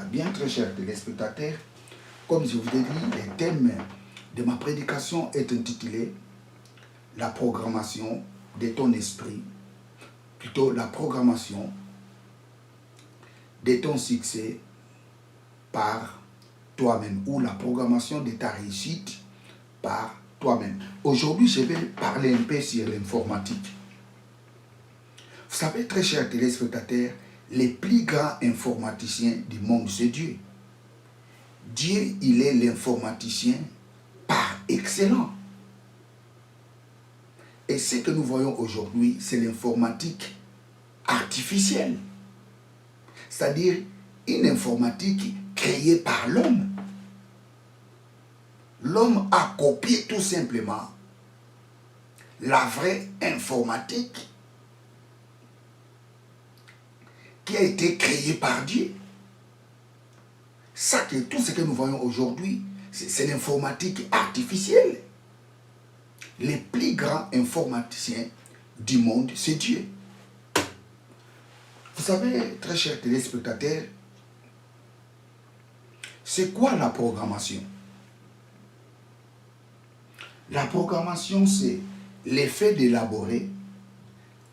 bien, très chers téléspectateurs. Comme je vous ai dit, le thème de ma prédication est intitulé « La programmation de ton esprit », plutôt la programmation de ton succès par toi-même, ou la programmation de ta réussite par toi-même. Aujourd'hui, je vais parler un peu sur l'informatique. Vous savez, très chers téléspectateurs, les plus grands informaticiens du monde, c'est Dieu. Dieu, il est l'informaticien par excellence. Et ce que nous voyons aujourd'hui, c'est l'informatique artificielle. C'est-à-dire une informatique créée par l'homme. L'homme a copié tout simplement la vraie informatique qui a été créée par Dieu. Ça, tout ce que nous voyons aujourd'hui, c'est l'informatique artificielle. Les plus grands informaticiens du monde, c'est Dieu. Vous savez, très chers téléspectateurs, c'est quoi la programmation? La programmation, c'est l'effet d'élaborer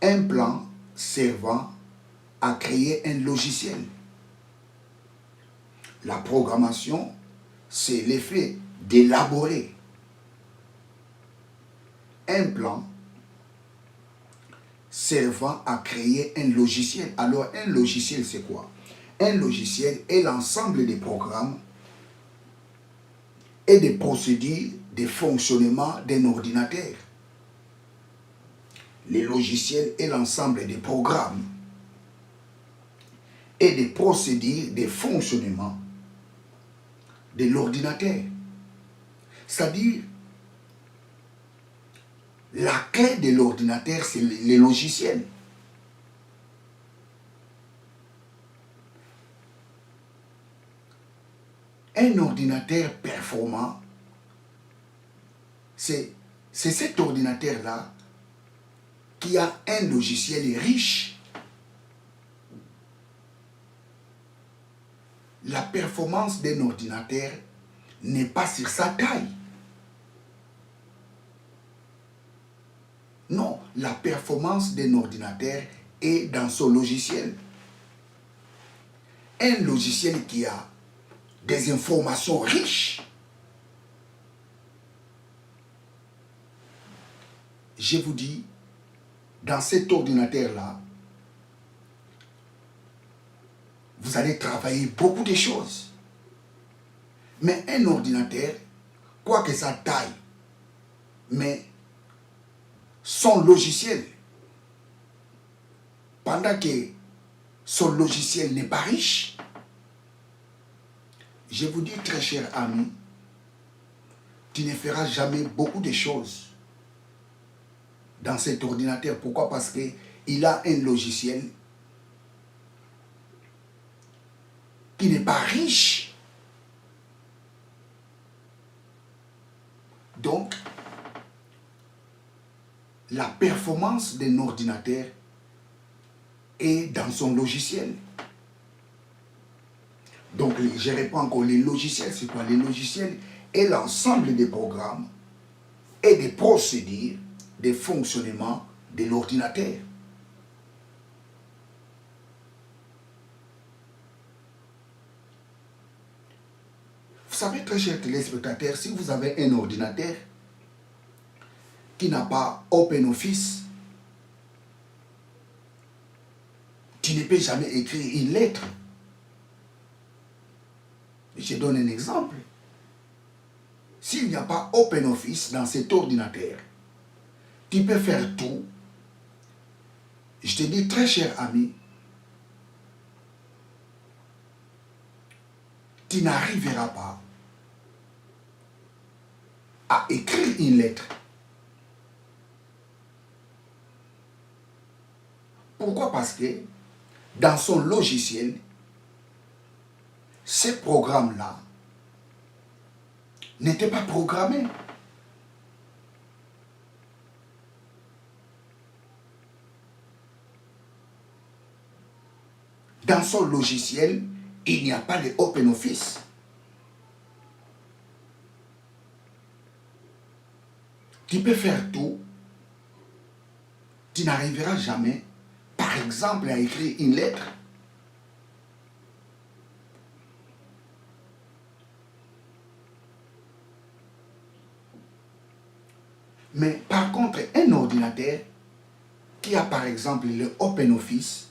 un plan servant à créer un logiciel. La programmation, c'est l'effet d'élaborer un plan servant à créer un logiciel. Alors, un logiciel, c'est quoi? Un logiciel est l'ensemble des programmes et des procédures de fonctionnement d'un ordinateur. Le logiciel est l'ensemble des programmes et des procédures de fonctionnement de l'ordinateur. C'est-à-dire, la clé de l'ordinateur, c'est le logiciel. Un ordinateur performant, c'est cet ordinateur-là qui a un logiciel riche. La performance d'un ordinateur n'est pas sur sa taille. Non, la performance d'un ordinateur est dans son logiciel. Un logiciel qui a des informations riches. Je vous dis, dans cet ordinateur-là, vous allez travailler beaucoup de choses. Mais un ordinateur, quoi que sa taille, mais son logiciel, pendant que son logiciel n'est pas riche, je vous dis, très cher ami, tu ne feras jamais beaucoup de choses dans cet ordinateur. Pourquoi? Parce qu'il a un logiciel qui n'est pas riche. Donc, la performance d'un ordinateur est dans son logiciel. Donc, je réponds encore, les logiciels, c'est quoi? Les logiciels est l'ensemble des programmes et des procédures de fonctionnement de l'ordinateur. Vous savez, très chers téléspectateurs, si vous avez un ordinateur qui n'a pas OpenOffice, tu ne peux jamais écrire une lettre. Je donne un exemple. S'il n'y a pas OpenOffice dans cet ordinateur, tu peux faire tout. Je te dis, très cher ami, tu n'arriveras pas à écrire une lettre. Pourquoi? Parce que dans son logiciel, ces programmes-là n'étaient pas programmés. Dans son logiciel, il n'y a pas de open office. Tu peux faire tout, tu n'arriveras jamais, par exemple, à écrire une lettre. Mais par contre, un ordinateur qui a par exemple le Open Office,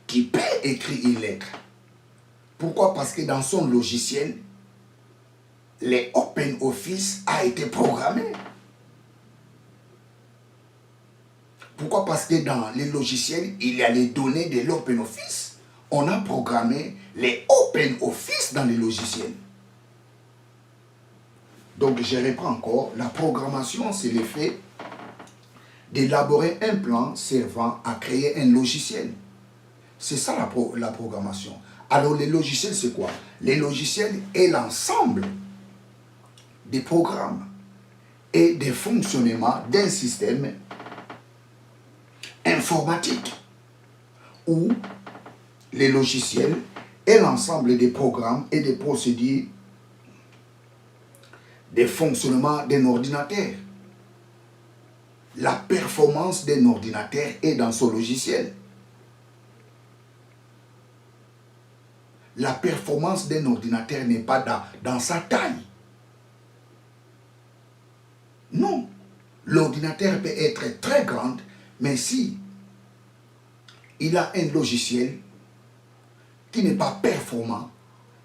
qui peut écrire une lettre. Pourquoi? Parce que dans son logiciel, le Open Office a été programmé. Pourquoi? Parce que dans les logiciels, il y a les données de l'Open Office. On a programmé les Open Office dans les logiciels. Donc, je reprends encore. La programmation, c'est le fait d'élaborer un plan servant à créer un logiciel. C'est ça la programmation. Alors, les logiciels, c'est quoi? Les logiciels est l'ensemble des programmes et des fonctionnements d'un système informatique où les logiciels est l'ensemble des programmes et des procédures des fonctionnements d'un ordinateur. La performance d'un ordinateur est dans son logiciel. La performance d'un ordinateur n'est pas dans sa taille. Non. L'ordinateur peut être très grand, mais si il a un logiciel qui n'est pas performant,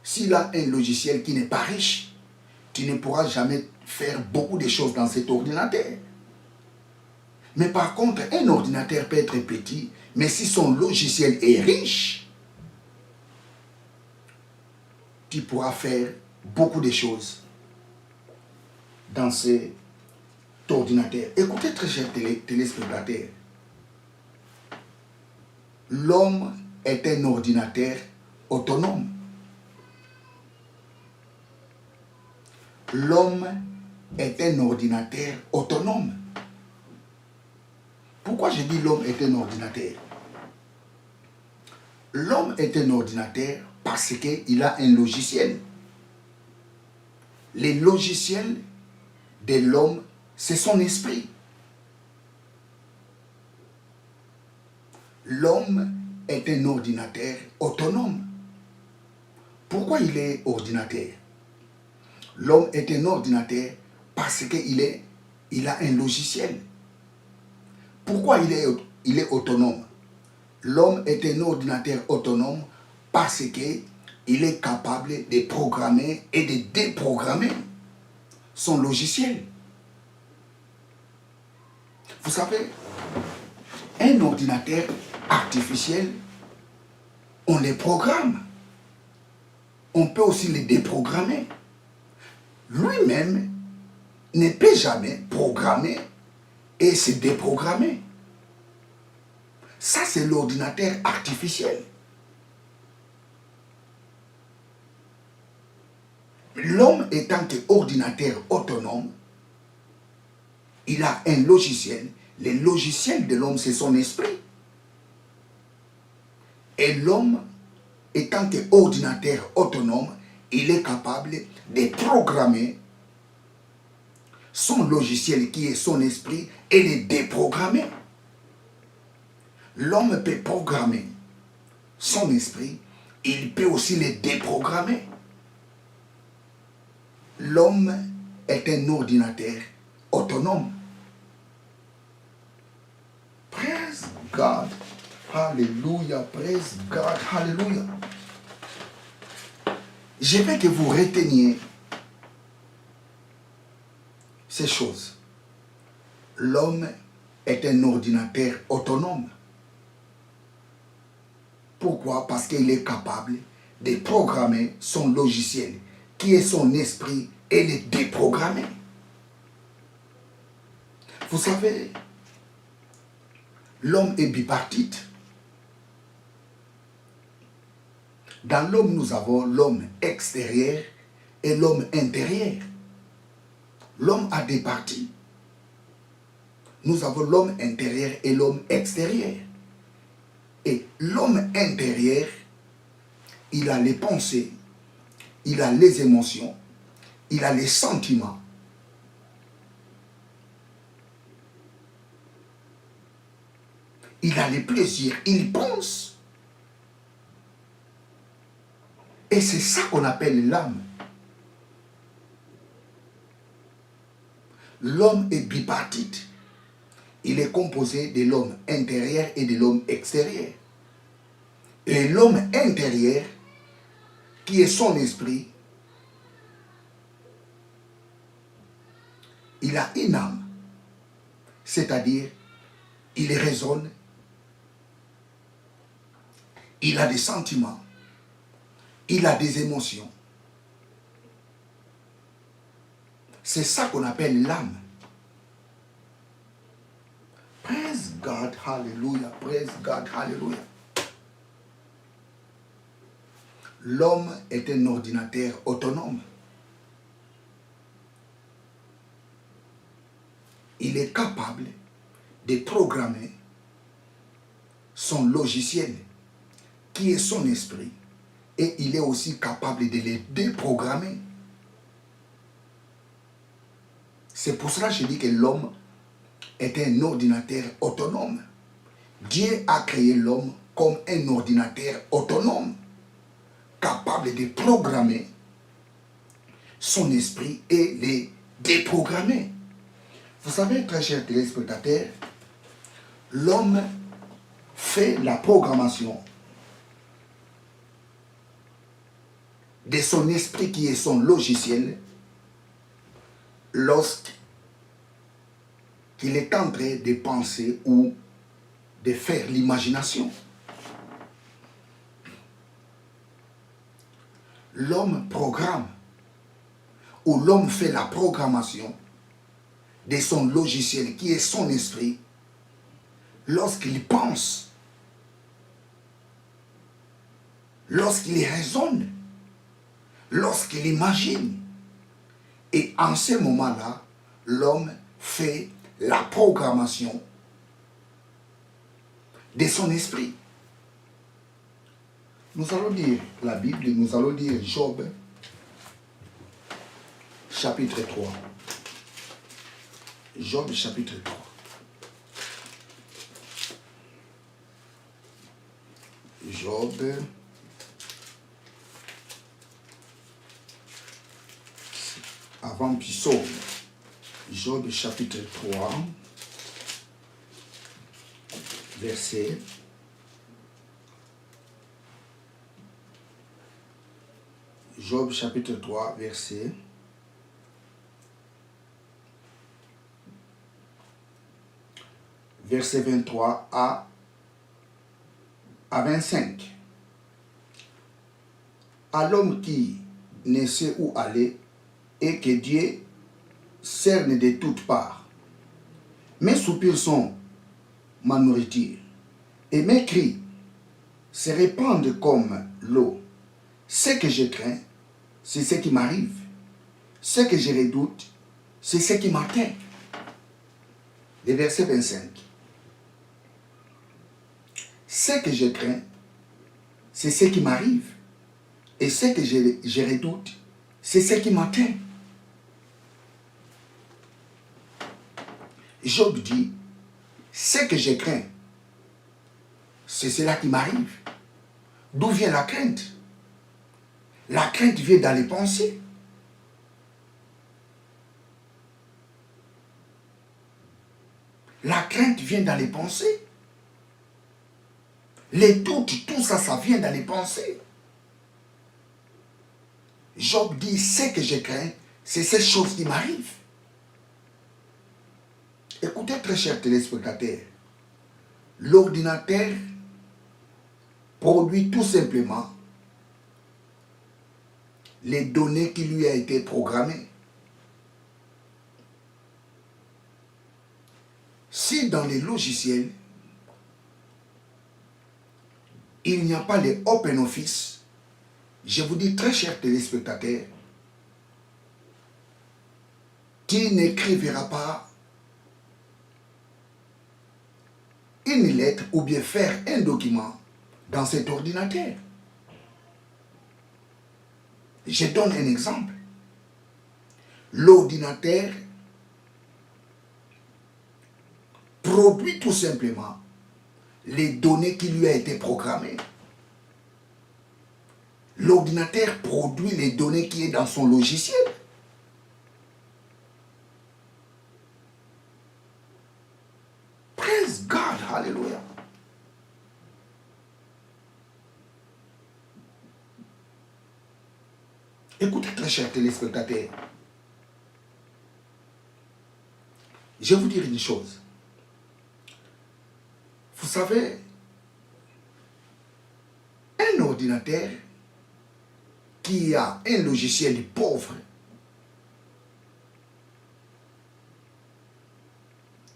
s'il a un logiciel qui n'est pas riche, tu ne pourras jamais faire beaucoup de choses dans cet ordinateur. Mais par contre, un ordinateur peut être petit, mais si son logiciel est riche, tu pourras faire beaucoup de choses dans cet ordinateur. Écoutez, très chers téléspectateurs, l'homme est un ordinateur autonome. L'homme est un ordinateur autonome. Pourquoi je dis l'homme est un ordinateur? L'homme est un ordinateur parce qu'il a un logiciel. Le logiciel de l'homme, c'est son esprit. L'homme est un ordinateur autonome. Pourquoi il est ordinateur? L'homme est un ordinateur parce qu'il a un logiciel. Pourquoi il est autonome? L'homme est un ordinateur autonome parce qu'il est capable de programmer et de déprogrammer son logiciel. Vous savez, un ordinateur artificiel, on les programme. On peut aussi les déprogrammer. Lui-même ne peut jamais programmer et se déprogrammer. Ça, c'est l'ordinateur artificiel. L'homme étant ordinateur autonome, il a un logiciel. Le logiciel de l'homme, c'est son esprit. Et l'homme étant ordinateur autonome, il est capable de programmer son logiciel qui est son esprit et le déprogrammer. L'homme peut programmer son esprit, il peut aussi le déprogrammer. L'homme est un ordinateur autonome. Praise God. Alléluia. Praise God. Alléluia. Je veux que vous reteniez ces choses. L'homme est un ordinateur autonome. Pourquoi? Parce qu'il est capable de programmer son logiciel, qui est son esprit, et le déprogrammer. Vous savez, l'homme est bipartite. Dans l'homme, nous avons l'homme extérieur et l'homme intérieur. L'homme a des parties. Nous avons l'homme intérieur et l'homme extérieur. Et l'homme intérieur, il a les pensées, il a les émotions, il a les sentiments. Il a les plaisirs, il pense. Et c'est ça qu'on appelle l'âme. L'homme est bipartite. Il est composé de l'homme intérieur et de l'homme extérieur. Et l'homme intérieur, qui est son esprit, il a une âme. C'est-à-dire, il raisonne, il a des sentiments, il a des émotions. C'est ça qu'on appelle l'âme. Praise God, hallelujah, praise God, hallelujah. L'homme est un ordinateur autonome. Il est capable de programmer son logiciel, qui est son esprit, et il est aussi capable de les déprogrammer. C'est pour cela que je dis que l'homme est un ordinateur autonome. Dieu a créé l'homme comme un ordinateur autonome, capable de programmer son esprit et les déprogrammer. Vous savez, très chers téléspectateurs, l'homme fait la programmation de son esprit qui est son logiciel lorsqu'il est en train de penser ou de faire l'imagination. L'homme programme ou l'homme fait la programmation de son logiciel qui est son esprit lorsqu'il pense, lorsqu'il raisonne, lorsqu'il imagine. Et en ce moment-là, l'homme fait la programmation de son esprit. Nous allons lire la Bible, nous allons lire Job, chapitre 3. Job, chapitre 3. Job, avant Psaume. Job, chapitre 3, verset. Job, chapitre 3, verset. Verset 23 à 25. À l'homme qui ne sait où aller et que Dieu cerne de toutes parts. Mes soupirs sont ma nourriture et mes cris se répandent comme l'eau. Ce que je crains, c'est ce qui m'arrive. Ce que je redoute, c'est ce qui m'atteint. Le verset 25. Ce que je crains, c'est ce qui m'arrive. Et ce que je redoute, c'est ce qui m'atteint. Job dit, ce que je crains, c'est cela qui m'arrive. D'où vient la crainte? La crainte vient dans les pensées. La crainte vient dans les pensées. Les doutes, tout ça, ça vient dans les pensées. Job dit, ce que je crains, c'est ces choses qui m'arrivent. Écoutez, très chers téléspectateurs, l'ordinateur produit tout simplement les données qui lui ont été programmées. Si dans les logiciels, il n'y a pas les Open Office, je vous dis, très chers téléspectateurs, tu n'écriviras pas une lettre ou bien faire un document dans cet ordinateur. Je donne un exemple. L'ordinateur produit tout simplement les données qui lui ont été programmées. L'ordinateur produit les données qui sont dans son logiciel. Praise God, hallelujah. Écoutez, très chers téléspectateurs, je vais vous dire une chose. Vous savez, un ordinateur qui a un logiciel pauvre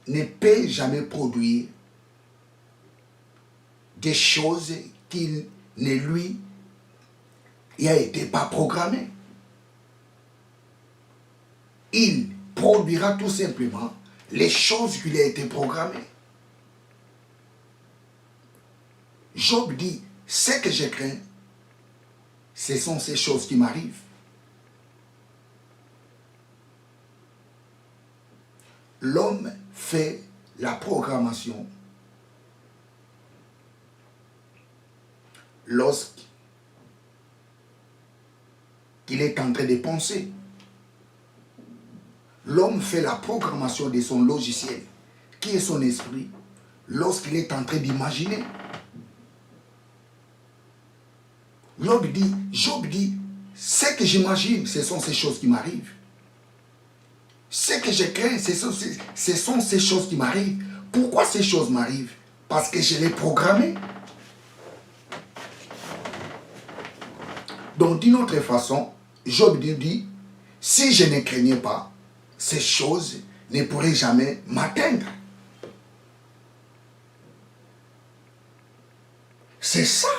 ne peut jamais produire des choses qui ne lui a été pas programmées. Il produira tout simplement les choses qui lui ont été programmées. Job dit, ce que je crains, ce sont ces choses qui m'arrivent. L'homme fait la programmation lorsqu'il est en train de penser. L'homme fait la programmation de son logiciel, qui est son esprit, lorsqu'il est en train d'imaginer. Job dit, ce que j'imagine, ce sont ces choses qui m'arrivent. Ce que je crains, ce sont ces choses qui m'arrivent. Pourquoi ces choses m'arrivent? Parce que je l'ai programmé. Donc, d'une autre façon, Job dit, si je ne craignais pas, ces choses ne pourraient jamais m'atteindre. C'est ça,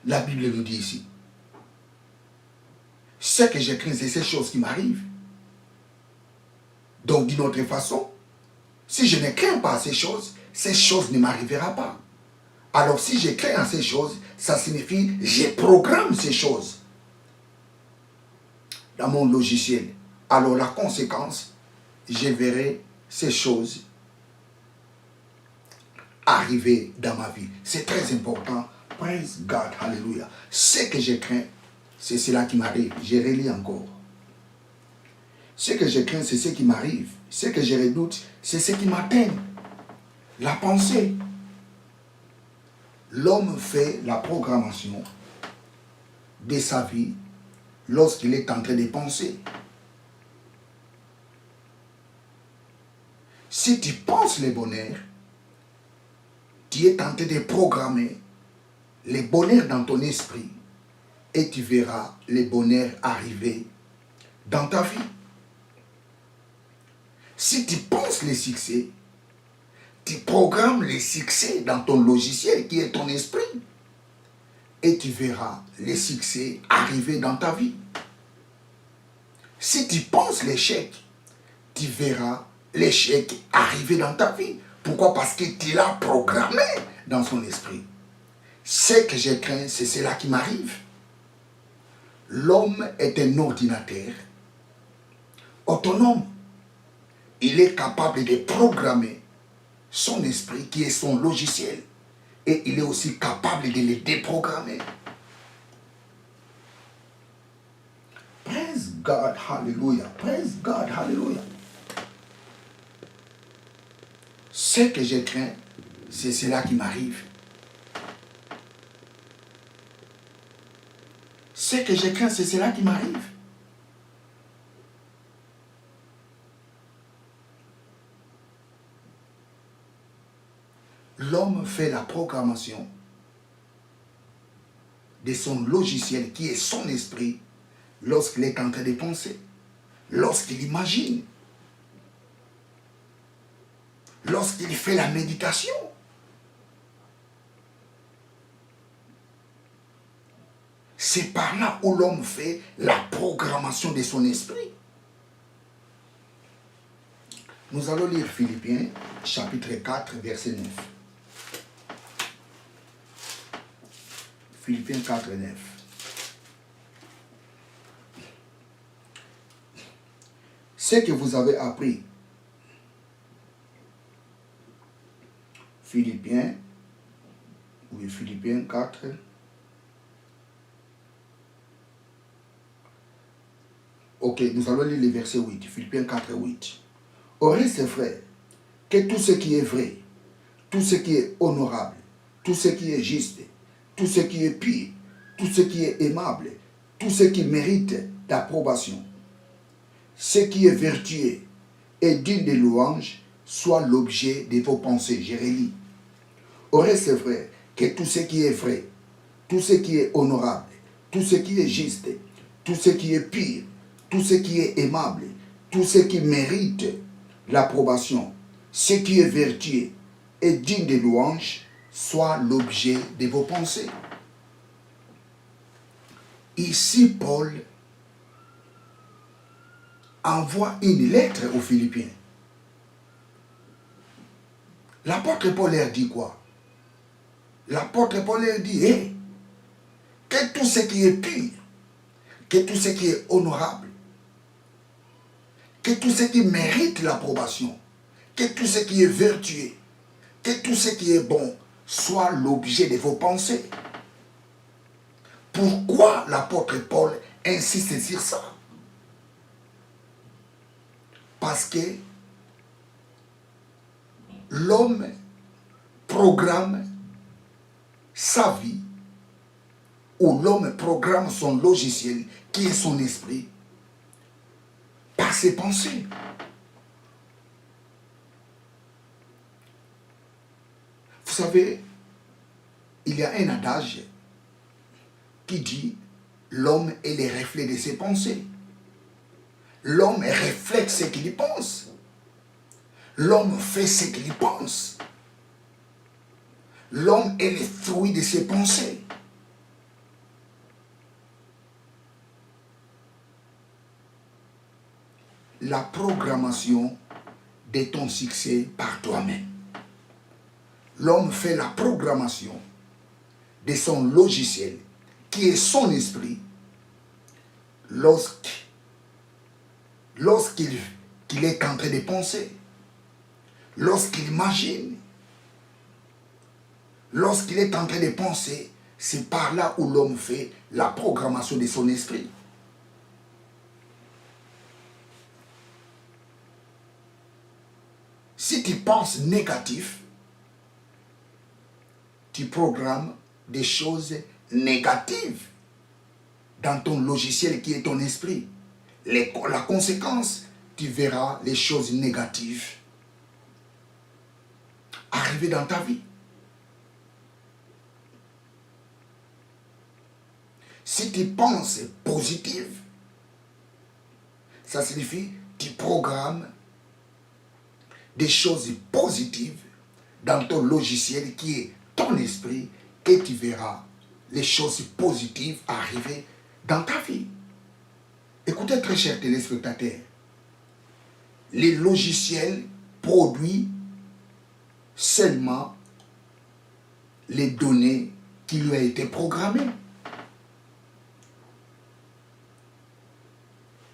la Bible nous dit ici. Ce que je crains, c'est ces choses qui m'arrivent. Donc, d'une autre façon, si je ne crains pas ces choses ne m'arriveront pas. Alors, si je crains ces choses, ça signifie que je programme ces choses dans mon logiciel. Alors, la conséquence, je verrai ces choses arriver dans ma vie. C'est très important. Praise God, hallelujah. Ce que je crains, c'est cela qui m'arrive. Je relis encore. Ce que je crains, c'est ce qui m'arrive. Ce que je redoute, c'est ce qui m'atteint. La pensée. L'homme fait la programmation de sa vie lorsqu'il est en train de penser. Si tu penses le bonheur, tu es en train de programmer le bonheur dans ton esprit et tu verras le bonheur arriver dans ta vie. Si tu penses le succès, tu programmes le succès dans ton logiciel qui est ton esprit et tu verras le succès arriver dans ta vie. Si tu penses l'échec, tu verras l'échec arriver dans ta vie. Pourquoi? Parce que tu l'as programmé dans son esprit. Ce que je crains, c'est cela qui m'arrive. L'homme est un ordinateur autonome. Il est capable de programmer son esprit qui est son logiciel. Et il est aussi capable de le déprogrammer. Praise God, hallelujah. Praise God, hallelujah. Ce que je crains, c'est cela qui m'arrive. Ce que je crains, c'est cela qui m'arrive. L'homme fait la programmation de son logiciel qui est son esprit lorsqu'il est en train de penser, lorsqu'il imagine, lorsqu'il fait la méditation. C'est par là où l'homme fait la programmation de son esprit. Nous allons lire Philippiens, chapitre 4, verset 9. Philippiens 4, 9. Ce que vous avez appris. Philippiens 4. Ok, nous allons lire le verset 8. Philippiens 4, 8. Au reste, frère, que tout ce qui est vrai, tout ce qui est honorable, tout ce qui est juste, tout ce qui est pur, tout ce qui est aimable, tout ce qui mérite d'approbation, ce qui est vertueux et digne de louange, soit l'objet de vos pensées. Je relis. Au reste, frère, que tout ce qui est vrai, tout ce qui est honorable, tout ce qui est juste, tout ce qui est pur, tout ce qui est aimable, tout ce qui mérite l'approbation, ce qui est vertueux et digne de louange, soit l'objet de vos pensées. Ici, Paul envoie une lettre aux Philippiens. L'apôtre Paul leur dit quoi? L'apôtre Paul leur dit, hey, que tout ce qui est pur, que tout ce qui est honorable, que tout ce qui mérite l'approbation, que tout ce qui est vertueux, que tout ce qui est bon soit l'objet de vos pensées. Pourquoi l'apôtre Paul insiste sur ça? Parce que l'homme programme sa vie, ou l'homme programme son logiciel, qui est son esprit, par ses pensées. Vous savez, il y a un adage qui dit l'homme est le reflet de ses pensées. L'homme reflète ce qu'il pense. L'homme fait ce qu'il pense. L'homme est le fruit de ses pensées. La programmation de ton succès par toi-même. L'homme fait la programmation de son logiciel, qui est son esprit, lorsqu'il est en train de penser, lorsqu'il imagine, lorsqu'il est en train de penser, c'est par là où l'homme fait la programmation de son esprit. Si tu penses négatif, tu programmes des choses négatives dans ton logiciel qui est ton esprit. La conséquence, tu verras les choses négatives arriver dans ta vie. Si tu penses positif, ça signifie que tu programmes des choses positives dans ton logiciel qui est ton esprit, et tu verras les choses positives arriver dans ta vie. Écoutez, très chers téléspectateurs, les logiciels produisent seulement les données qui lui ont été programmées.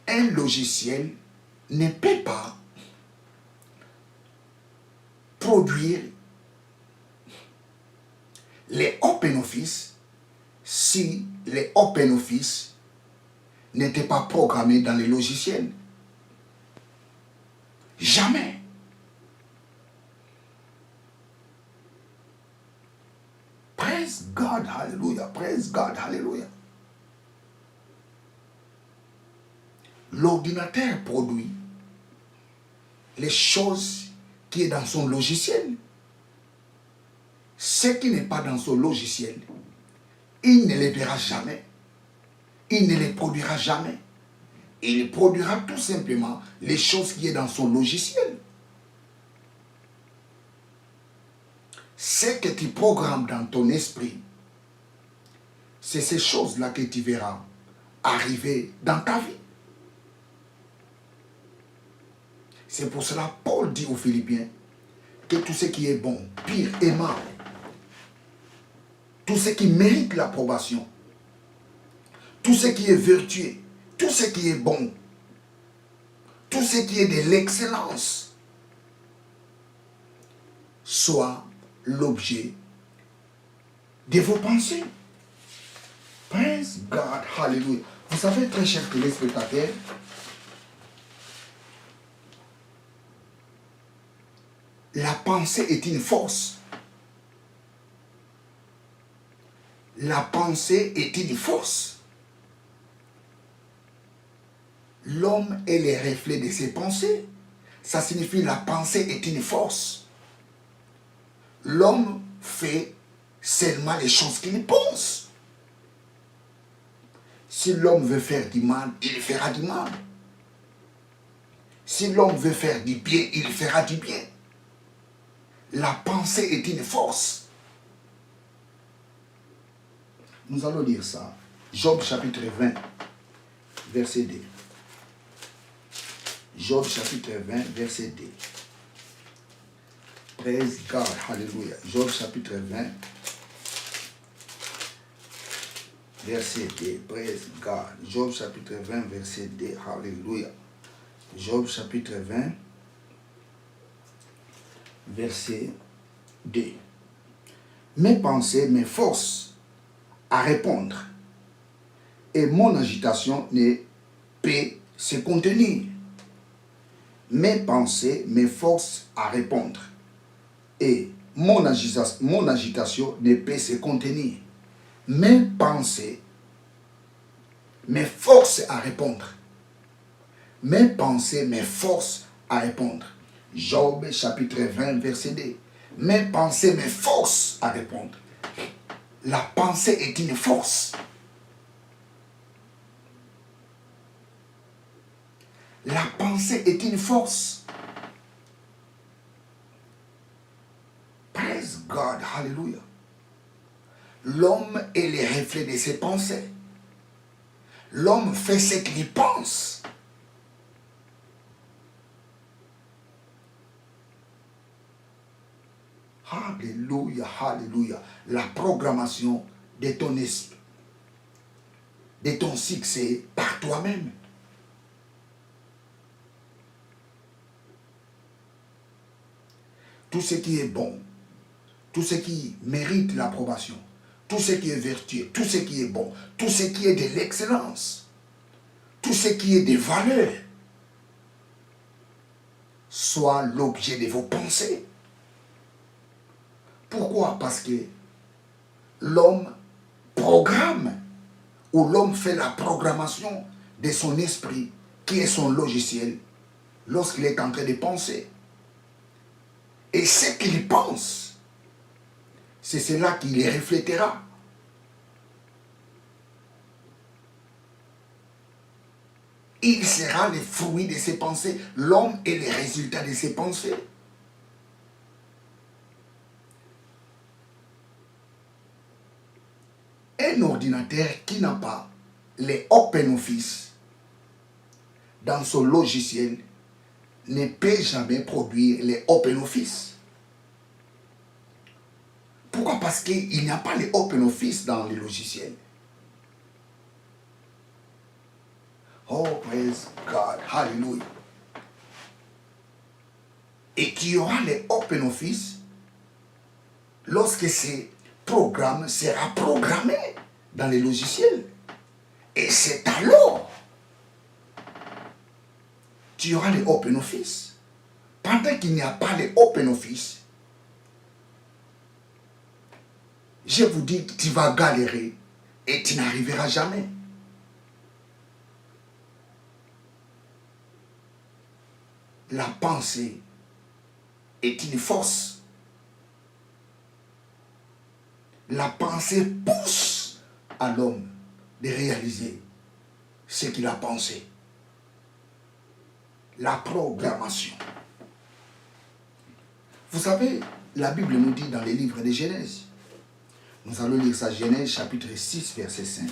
Un logiciel ne peut pas produire les OpenOffice si les OpenOffice n'étaient pas programmés dans les logiciels. Jamais. Praise God, hallelujah. Praise God, hallelujah. L'ordinateur produit les choses qui est dans son logiciel. Ce qui n'est pas dans son logiciel, il ne les verra jamais. Il ne les produira jamais. Il produira tout simplement les choses qui est dans son logiciel. Ce que tu programmes dans ton esprit, c'est ces choses-là que tu verras arriver dans ta vie. C'est pour cela que Paul dit aux Philippiens que tout ce qui est bon, pire, aimable, tout ce qui mérite l'approbation, tout ce qui est vertueux, tout ce qui est bon, tout ce qui est de l'excellence, soit l'objet de vos pensées. Praise God, hallelujah. Vous savez, très chers téléspectateurs, la pensée est une force. La pensée est une force. L'homme est le reflet de ses pensées. Ça signifie la pensée est une force. L'homme fait seulement les choses qu'il pense. Si l'homme veut faire du mal, il fera du mal. Si l'homme veut faire du bien, il fera du bien. La pensée est une force. Nous allons lire ça. Job chapitre 20, verset 2. Job chapitre 20, verset 2. Praise God, hallelujah. Job chapitre 20, verset 2. Praise God. Job chapitre 20, verset 2. Hallelujah. Job chapitre 20, verset 2. Mes pensées, mes forces à répondre, et mon agitation ne peut se contenir. Mes pensées, mes forces à répondre, et mon agitation ne peut se contenir. Mes pensées, mes forces à répondre. Mes pensées, mes forces à répondre. Job chapitre 20, verset 2. Mes pensées, mes forces à répondre. La pensée est une force. La pensée est une force. Praise God, hallelujah. L'homme est le reflet de ses pensées. L'homme fait ce qu'il pense. Alléluia, alléluia. La programmation de ton esprit, de ton succès par toi-même. Tout ce qui est bon, tout ce qui mérite l'approbation, tout ce qui est vertueux, tout ce qui est bon, tout ce qui est de l'excellence, tout ce qui est de valeur, soit l'objet de vos pensées. Pourquoi? Parce que l'homme programme, ou l'homme fait la programmation de son esprit, qui est son logiciel, lorsqu'il est en train de penser. Et ce qu'il pense, c'est cela qui les reflétera. Il sera le fruit de ses pensées. L'homme est le résultat de ses pensées. Un ordinateur qui n'a pas les OpenOffice dans son logiciel ne peut jamais produire les OpenOffice. Pourquoi? Parce qu'il n'y a pas les OpenOffice dans les logiciels. Oh, praise God, hallelujah. Et qu'il y aura les OpenOffice lorsque ces programmes seront programmés dans les logiciels. Et c'est alors tu auras les OpenOffice. Pendant qu'il n'y a pas les OpenOffice, je vous dis que tu vas galérer et tu n'arriveras jamais. La pensée est une force. La pensée pousse à l'homme de réaliser ce qu'il a pensé. La programmation. Vous savez, la Bible nous dit dans les livres de Genèse, nous allons lire ça, Genèse chapitre 6, verset 5.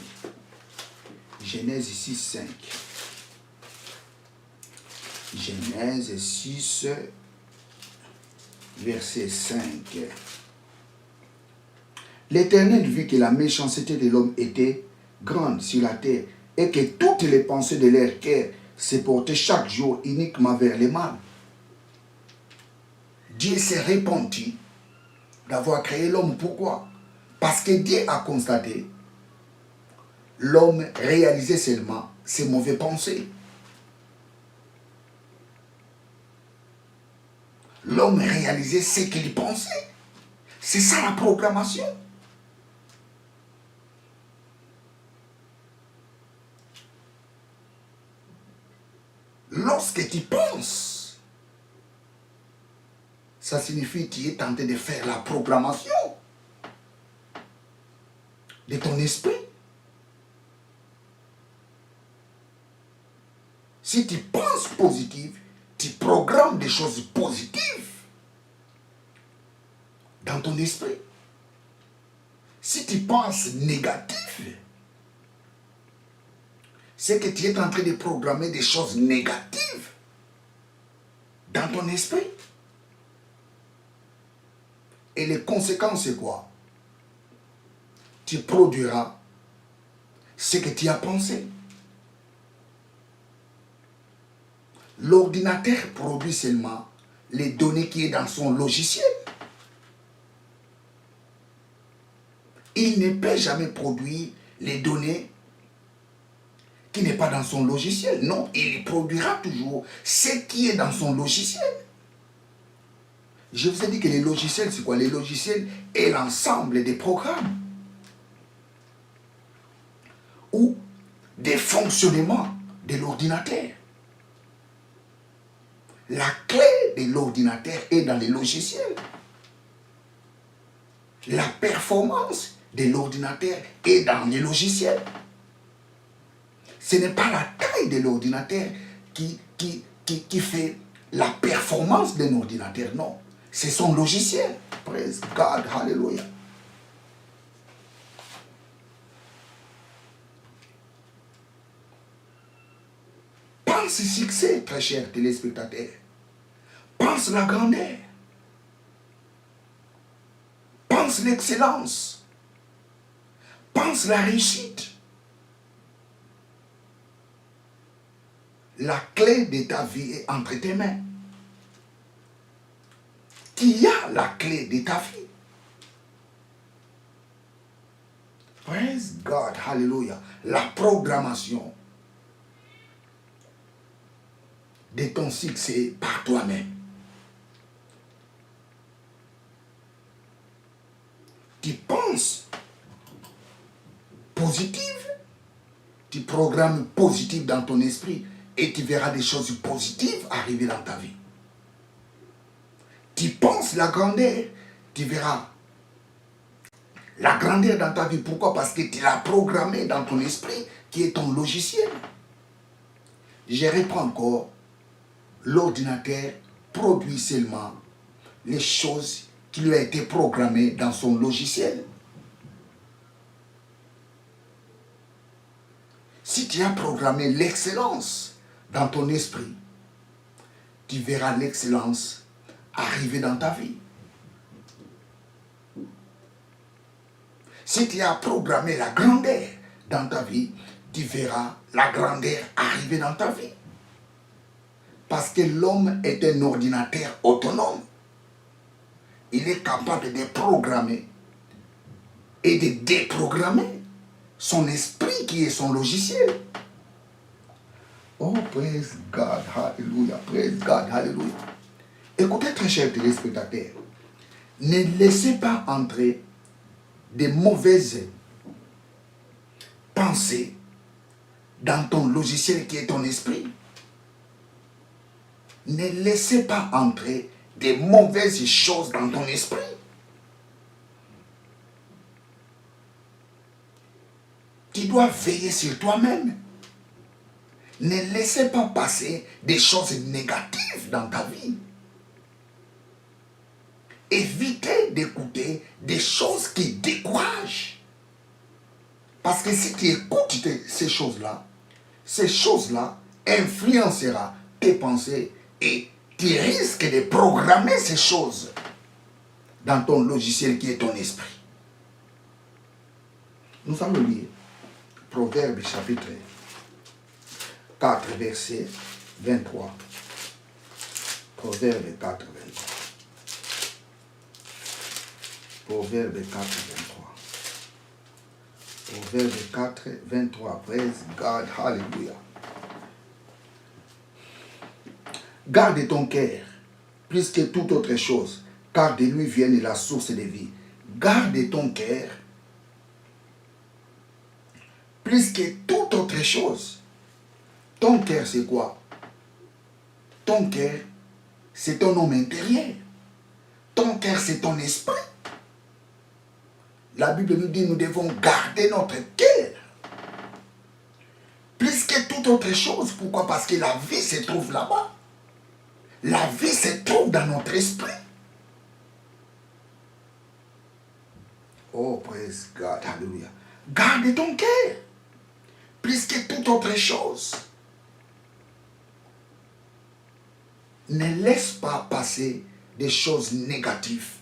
Genèse 6, 5. Genèse 6, verset 5. L'Éternel vit que la méchanceté de l'homme était grande sur la terre et que toutes les pensées de leur cœur se portaient chaque jour uniquement vers le mal. Dieu s'est repenti d'avoir créé l'homme. Pourquoi? Parce que Dieu a constaté l'homme réalisait seulement ses mauvaises pensées. L'homme réalisait ce qu'il pensait. C'est ça la programmation. Lorsque tu penses, ça signifie que tu es tenté de faire la programmation de ton esprit. Si tu penses positif, tu programmes des choses positives dans ton esprit. Si tu penses négatif, c'est que tu es en train de programmer des choses négatives dans ton esprit. Et les conséquences, c'est quoi? Tu produiras ce que tu as pensé. L'ordinateur produit seulement les données qui sont dans son logiciel. Il ne peut jamais produire les données qui n'est pas dans son logiciel. Non, il produira toujours ce qui est dans son logiciel. Je vous ai dit que les logiciels, c'est quoi? Les logiciels est l'ensemble des programmes ou des fonctionnements de l'ordinateur. La clé de l'ordinateur est dans les logiciels. La performance de l'ordinateur est dans les logiciels. Ce n'est pas la taille de l'ordinateur qui fait la performance d'un ordinateur, non. C'est son logiciel. Praise God, hallelujah. Pense succès, très cher téléspectateur. Pense la grandeur. Pense l'excellence. Pense la réussite. La clé de ta vie est entre tes mains. Qui a la clé de ta vie? Praise God, hallelujah. La programmation de ton succès par toi-même. Tu penses positive, tu programmes positif dans ton esprit et tu verras des choses positives arriver dans ta vie. Tu penses la grandeur, tu verras la grandeur dans ta vie. Pourquoi? Parce que tu l'as programmé dans ton esprit qui est ton logiciel. Je reprends encore. L'ordinateur produit seulement les choses qui lui ont été programmées dans son logiciel. Si tu as programmé l'excellence dans ton esprit, tu verras l'excellence arriver dans ta vie. Si tu as programmé la grandeur dans ta vie, tu verras la grandeur arriver dans ta vie. Parce que l'homme est un ordinateur autonome. Il est capable de programmer et de déprogrammer son esprit qui est son logiciel. Oh, praise God, hallelujah, praise God, hallelujah. Écoutez, très chers téléspectateurs, ne laissez pas entrer des mauvaises pensées dans ton logiciel qui est ton esprit. Ne laissez pas entrer des mauvaises choses dans ton esprit. Tu dois veiller sur toi-même. Ne laissez pas passer des choses négatives dans ta vie. Évitez d'écouter des choses qui découragent. Parce que si tu écoutes ces choses-là influenceront tes pensées et tu risques de programmer ces choses dans ton logiciel qui est ton esprit. Nous allons lire Proverbe chapitre 4, verset 23. Proverbe 4, 23. Proverbe 4, 23. Proverbe 4, 23. Praise God. Hallelujah. Garde ton cœur plus que toute autre chose, car de lui vient la source de vie. Garde ton cœur plus que toute autre chose. Ton cœur, c'est quoi? Ton cœur, c'est ton homme intérieur. Ton cœur, c'est ton esprit. La Bible nous dit nous devons garder notre cœur plus que toute autre chose. Pourquoi? Parce que la vie se trouve là-bas. La vie se trouve dans notre esprit. Oh, praise God, hallelujah. Garde ton cœur plus que toute autre chose. Ne laisse pas passer des choses négatives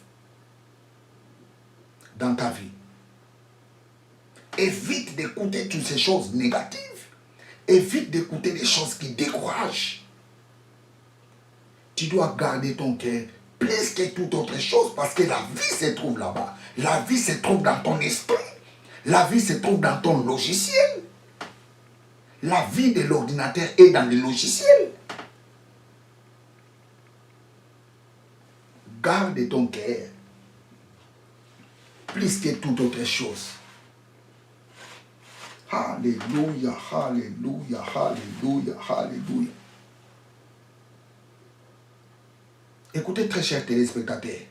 dans ta vie. Évite d'écouter toutes ces choses négatives. Évite d'écouter des choses qui découragent. Tu dois garder ton cœur plus que toute autre chose parce que la vie se trouve là-bas. La vie se trouve dans ton esprit. La vie se trouve dans ton logiciel. La vie de l'ordinateur est dans le logiciel. Garde ton cœur plus que toute autre chose. Alléluia, alléluia, alléluia, alléluia. Écoutez, très chers téléspectateurs.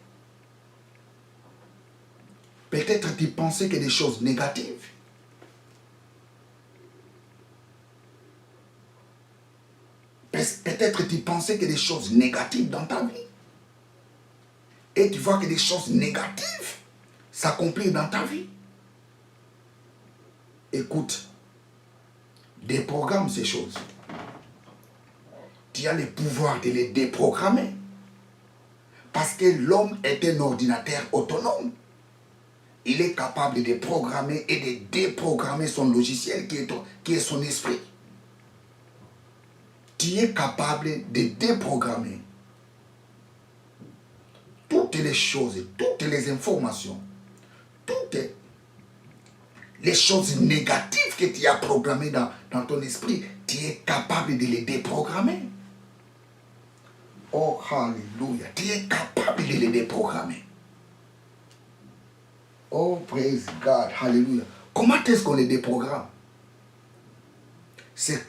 Peut-être tu pensais que des choses négatives. Peut-être tu pensais que des choses négatives dans ta vie. Et tu vois que des choses négatives s'accomplissent dans ta vie. Écoute, déprogramme ces choses. Tu as le pouvoir de les déprogrammer. Parce que l'homme est un ordinateur autonome. Il est capable de programmer et de déprogrammer son logiciel qui est son esprit. Tu es capable de déprogrammer toutes les choses, toutes les informations, toutes les choses négatives que tu as programmées dans ton esprit. Tu es capable de les déprogrammer. Oh, alléluia. Tu es capable de les déprogrammer. Oh, praise God. Alléluia. Comment est-ce qu'on les déprogramme? C'est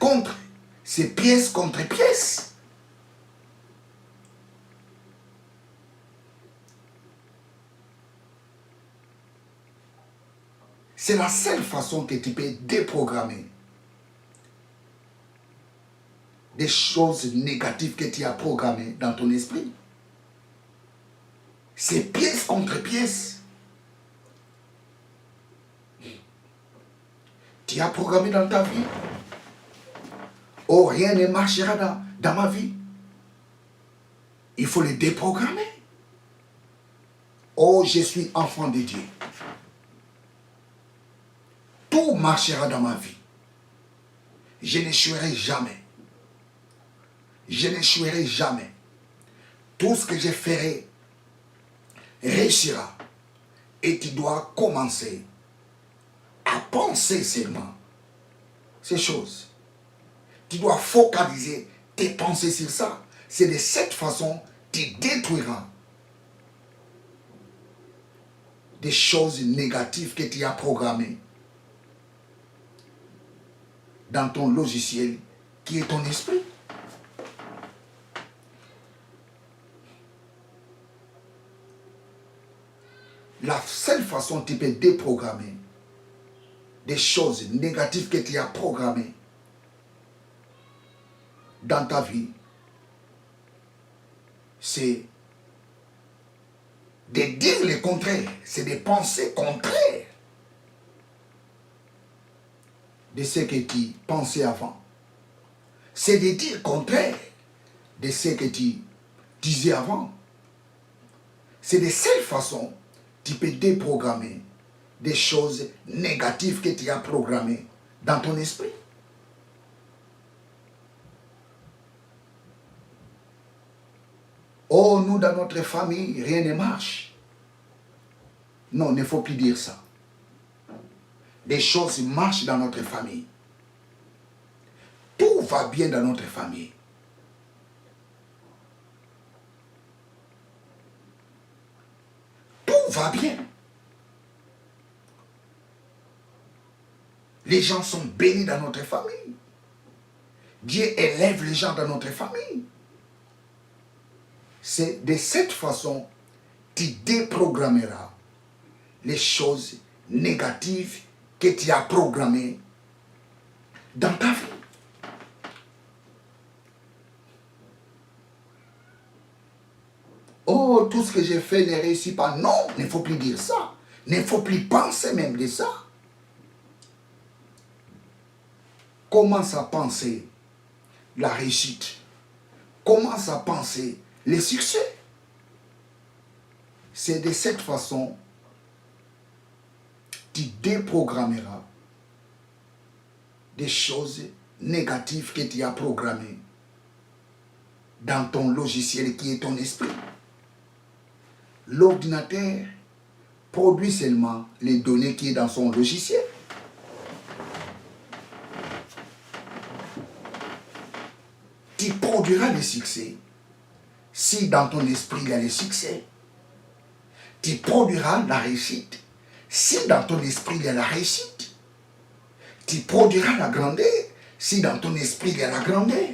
pièce contre pièce. C'est la seule façon que tu peux déprogrammer des choses négatives que tu as programmées dans ton esprit. C'est pièce contre pièce. Tu as programmé dans ta vie. Oh, rien ne marchera dans ma vie. Il faut le déprogrammer. Oh, je suis enfant de Dieu. Tout marchera dans ma vie. Je n'échouerai jamais. Je n'échouerai jamais. Tout ce que je ferai réussira. Et tu dois commencer à penser seulement ces choses. Tu dois focaliser tes pensées sur ça. C'est de cette façon que tu détruiras des choses négatives que tu as programmées dans ton logiciel qui est ton esprit. La seule façon que tu peux déprogrammer des choses négatives que tu as programmées dans ta vie, c'est de dire le contraire, c'est de penser contraire de ce que tu pensais avant. C'est de dire contraire de ce que tu disais avant. C'est de cette façon que tu peux déprogrammer des choses négatives que tu as programmées dans ton esprit. Oh, nous, dans notre famille, rien ne marche. Non, il ne faut plus dire ça. Les choses marchent dans notre famille. Tout va bien dans notre famille. Tout va bien. Les gens sont bénis dans notre famille. Dieu élève les gens dans notre famille. C'est de cette façon que tu déprogrammeras les choses négatives que tu as programmées dans ta vie. Oh, tout ce que j'ai fait ne réussit pas. Non, il ne faut plus dire ça. Il ne faut plus penser même de ça. Commence à penser la réussite. Commence à penser les succès. C'est de cette façon que tu déprogrammeras des choses négatives que tu as programmées dans ton logiciel qui est ton esprit. L'ordinateur produit seulement les données qui sont dans son logiciel. Tu produiras le succès si dans ton esprit il y a le succès. Tu produiras la réussite si dans ton esprit il y a la réussite. Tu produiras la grandeur si dans ton esprit il y a la grandeur.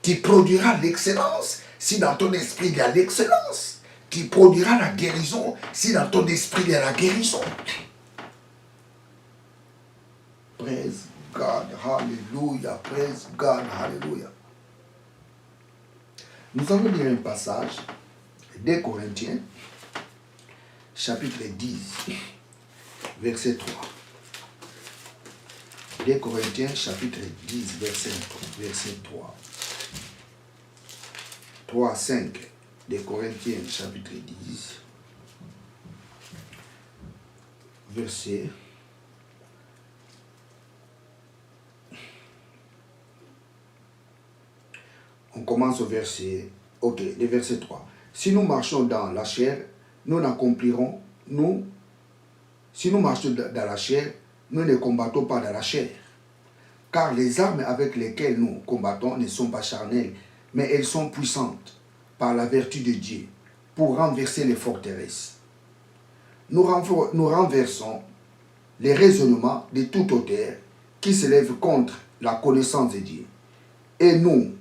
Tu produiras l'excellence si dans ton esprit il y a l'excellence. Tu produiras la guérison si dans ton esprit il y a la guérison. Praise God, hallelujah, praise God, hallelujah. Nous allons lire un passage des Corinthiens, chapitre 10, verset 3. Des Corinthiens, chapitre 10, verset 3. 3, 5. Des Corinthiens, chapitre 10, verset. On commence au verset, le verset 3. Si nous marchons dans la chair, nous n'accomplirons, si nous marchons dans la chair, nous ne combattons pas dans la chair. Car les armes avec lesquelles nous combattons ne sont pas charnelles, mais elles sont puissantes par la vertu de Dieu pour renverser les forteresses. Nous renversons les raisonnements de toute hauteur qui se lèvent contre la connaissance de Dieu. Et nous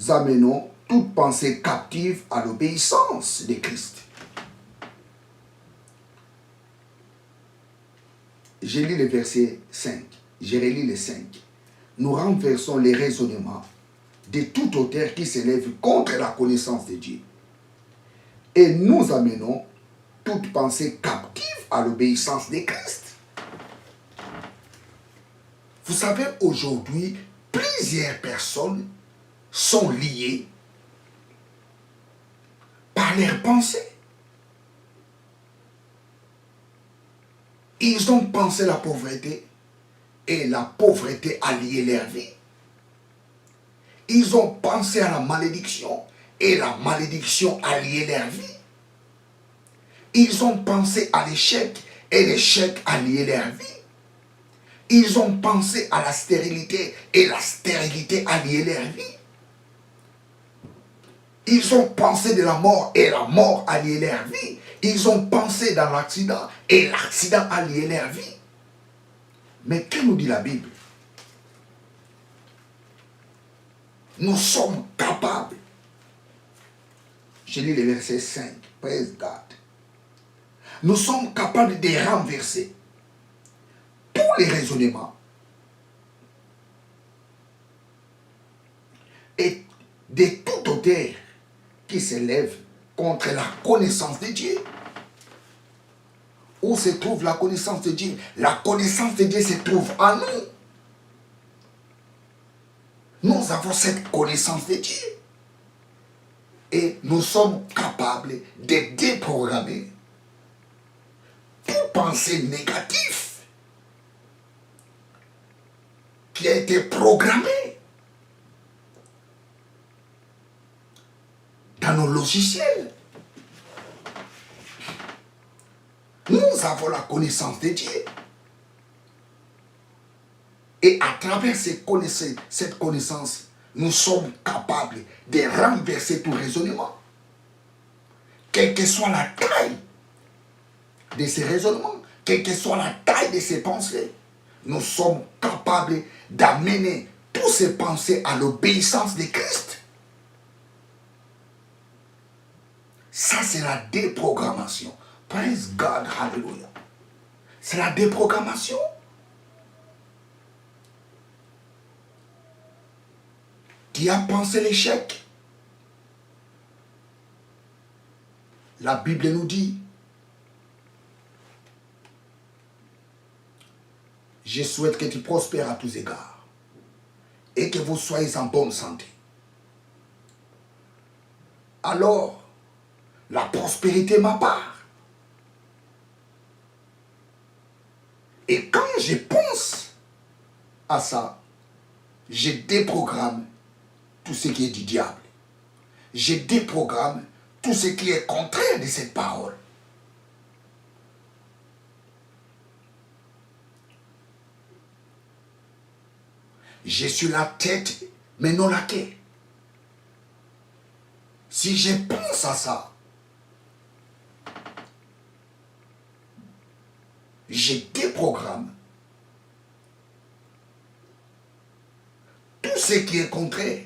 amenons toute pensée captive à l'obéissance de Christ. Je lis le verset 5. Je relis le 5. Nous renversons les raisonnements de toute hauteur qui s'élève contre la connaissance de Dieu. Et nous amenons toute pensée captive à l'obéissance de Christ. Vous savez, aujourd'hui, plusieurs personnes sont liées par leurs pensées. Ils ont pensé la pauvreté et la pauvreté a lié leur vie. Ils ont pensé à la malédiction et la malédiction a lié leur vie. Ils ont pensé à l'échec et l'échec a lié leur vie. Ils ont pensé à la stérilité et la stérilité a lié leur vie. Ils ont pensé de la mort et la mort a lié leur vie. Ils ont pensé dans l'accident et l'accident a lié leur vie. Mais que nous dit la Bible? Nous sommes capables. Je lis le verset 5. Praise God. Nous sommes capables de renverser tous les raisonnements et de toute hauteur qui s'élève contre la connaissance de Dieu. Où se trouve la connaissance de Dieu? La connaissance de Dieu se trouve en nous. Nous avons cette connaissance de Dieu. Et nous sommes capables de déprogrammer toute pensée négative qui a été programmée dans nos logiciels. Nous avons la connaissance de Dieu. Et à travers cette connaissance, nous sommes capables de renverser tout raisonnement. Quelle que soit la taille de ces raisonnements, quelle que soit la taille de ces pensées, nous sommes capables d'amener toutes ces pensées à l'obéissance de Christ. Ça, c'est la déprogrammation. Praise God, hallelujah. C'est la déprogrammation. Qui a pensé l'échec? La Bible nous dit, je souhaite que tu prospères à tous égards et que vous soyez en bonne santé. Alors, la prospérité m'appart. Et quand je pense à ça, je déprogramme tout ce qui est du diable. Je déprogramme tout ce qui est contraire de cette parole. Je suis la tête, mais non la queue. Si je pense à ça, je déprogramme tout ce qui est contraire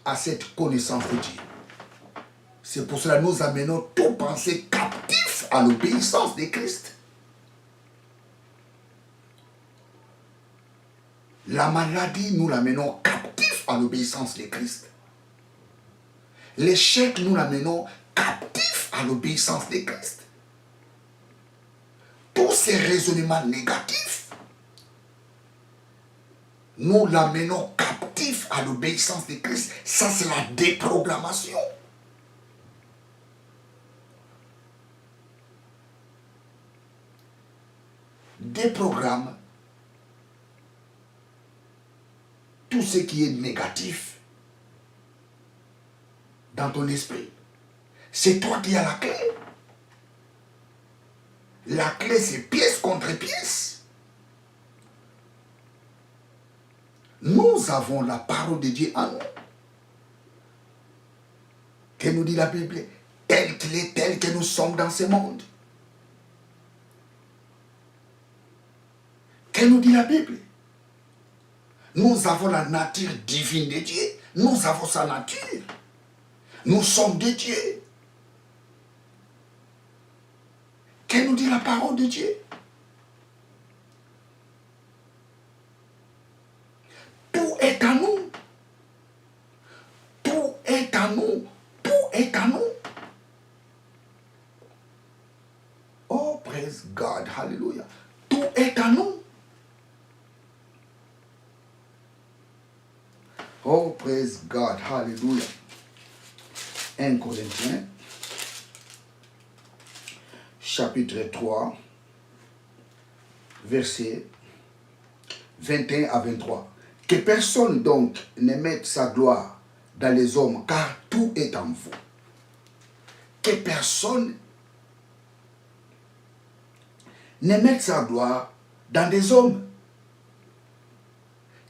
à cette connaissance de Dieu. C'est pour cela que nous amenons tout pensée captif à l'obéissance de Christ. La maladie, nous l'amenons captif à l'obéissance de Christ. L'échec, nous l'amenons captif à l'obéissance de Christ. Tous ces raisonnements négatifs, nous l'amenons captif à l'obéissance de Christ. Ça, c'est la déprogrammation. Déprogramme tout ce qui est négatif dans ton esprit. C'est toi qui as la clé. La clé, c'est pièce contre pièce. Nous avons la parole de Dieu en nous. Que nous dit la Bible? Tel qu'il est, tel que nous sommes dans ce monde. Que nous dit la Bible? Nous avons la nature divine de Dieu. Nous avons sa nature. Nous sommes de Dieu. Que nous dit la parole de Dieu? Tout est à nous. Tout est à nous. Tout est à nous. Oh, praise God. Hallelujah. Tout est à nous. Oh, praise God. Hallelujah. 1 Corinthiens, chapitre 3, versets 21 à 23. Que personne donc ne mette sa gloire dans les hommes, car tout est en vous. Que personne ne mette sa gloire dans des hommes.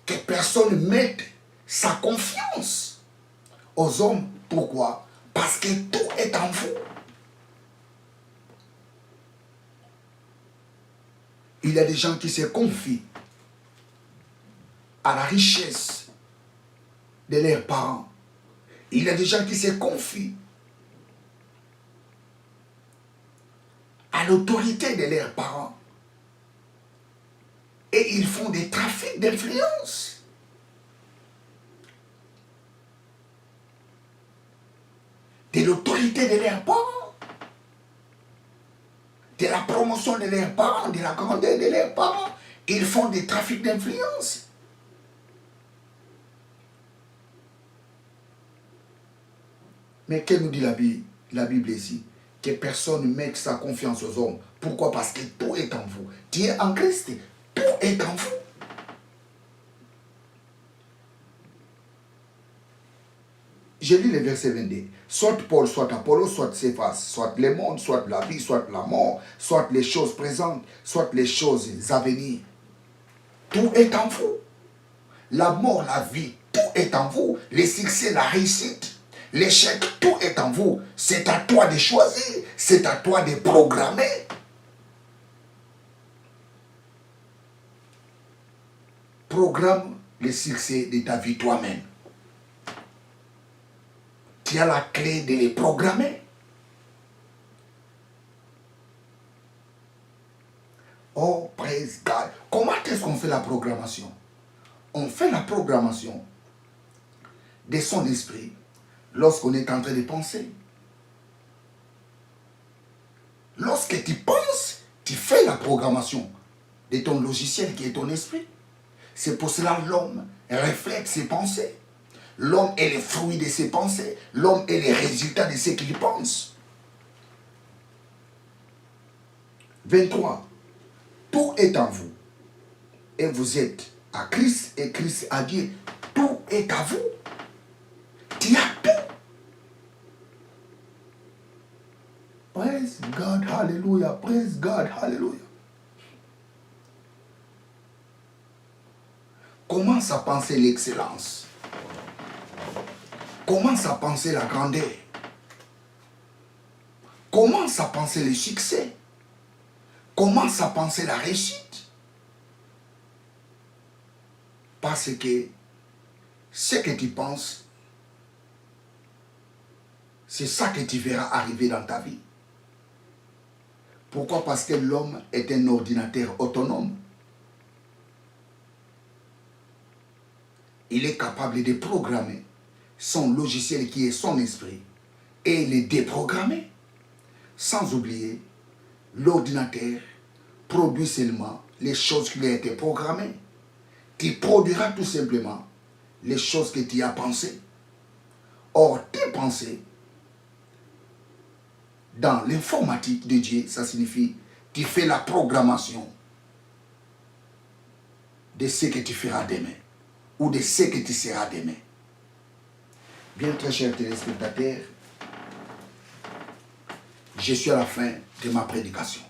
Que personne mette sa confiance aux hommes. Pourquoi? Parce que tout est en vous. Il y a des gens qui se confient à la richesse de leurs parents. Il y a des gens qui se confient à l'autorité de leurs parents. Et ils font des trafics d'influence. De l'autorité de leurs parents, de la promotion de leurs parents, de la grandeur de leurs parents. Ils font des trafics d'influence. Mais que nous dit la Bible ici? que personne ne mette sa confiance aux hommes. Pourquoi? Parce que tout est en vous. Tu es en Christ, tout est en vous. Je lis le verset 22. Soit Paul, soit Apollo, soit Céphas, soit le monde, soit la vie, soit la mort, soit les choses présentes, soit les choses à venir. Tout est en vous. La mort, la vie, tout est en vous. Le succès, la réussite, l'échec, tout est en vous. C'est à toi de choisir. C'est à toi de programmer. Programme le succès de ta vie toi-même. Tu as la clé de les programmer. Oh, praise God. Comment est-ce qu'on fait la programmation? On fait la programmation de son esprit lorsqu'on est en train de penser. Lorsque tu penses, tu fais la programmation de ton logiciel qui est ton esprit. C'est pour cela que l'homme reflète ses pensées. L'homme est le fruit de ses pensées. L'homme est le résultat de ce qu'il pense. 23. Tout est en vous. Et vous êtes à Christ et Christ à Dieu. Tout est à vous. Tu as tout. Praise God, hallelujah. Praise God, hallelujah. Commence à penser l'excellence. Commence à penser la grandeur. Commence à penser le succès. Commence à penser la réussite. Parce que ce que tu penses, c'est ça que tu verras arriver dans ta vie. Pourquoi? Parce que l'homme est un ordinateur autonome. Il est capable de programmer son logiciel qui est son esprit et le déprogrammer. Sans oublier, l'ordinateur produit seulement les choses qui ont été programmées. Tu produiras tout simplement les choses que tu as pensées. Or, tes pensées, dans l'informatique de Dieu, ça signifie tu fais la programmation de ce que tu feras demain ou de ce que tu seras demain. Bien, très chers téléspectateurs, je suis à la fin de ma prédication.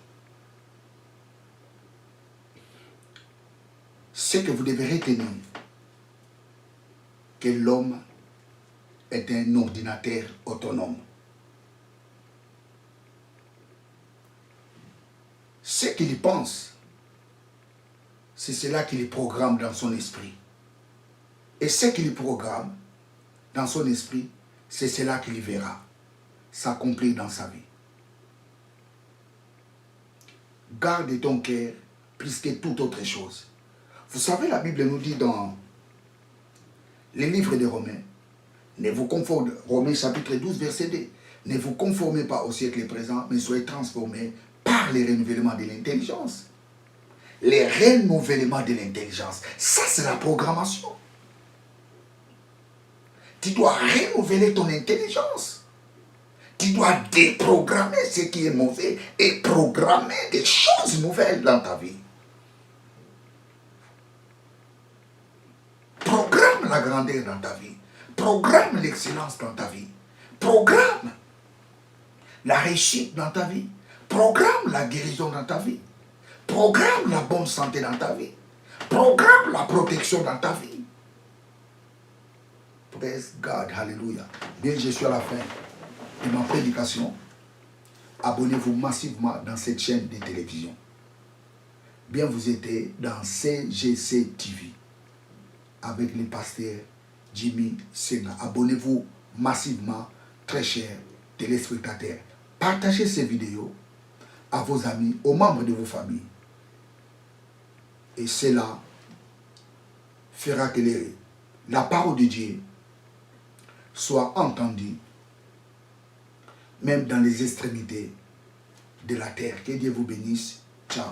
Ce que vous devez retenir, que l'homme est un ordinateur autonome. Ce qu'il pense, c'est cela qu'il programme dans son esprit. Et ce qu'il programme dans son esprit, c'est cela qu'il verra s'accomplir dans sa vie. Garde ton cœur plus que toute autre chose. Vous savez, la Bible nous dit dans les livres de Romains, ne vous conformez, Romains chapitre 12, verset 2, ne vous conformez pas au siècle présent, mais soyez transformés par les renouvellements de l'intelligence. Les renouvellements de l'intelligence, ça c'est la programmation. Tu dois renouveler ton intelligence. Tu dois déprogrammer ce qui est mauvais et programmer des choses nouvelles dans ta vie. Programme la grandeur dans ta vie. Programme l'excellence dans ta vie. Programme la réussite dans ta vie. Programme la guérison dans ta vie. Programme la bonne santé dans ta vie. Programme la protection dans ta vie. Praise God, hallelujah. Bien, je suis à la fin de ma prédication. Abonnez-vous massivement dans cette chaîne de télévision. Bien, vous êtes dans CGC TV avec le pasteur Jimmy Senga. Abonnez-vous massivement, très chers téléspectateurs. Partagez ces vidéos à vos amis, aux membres de vos familles. Et cela fera que la parole de Dieu soit entendue, même dans les extrémités de la terre. Que Dieu vous bénisse. Ciao.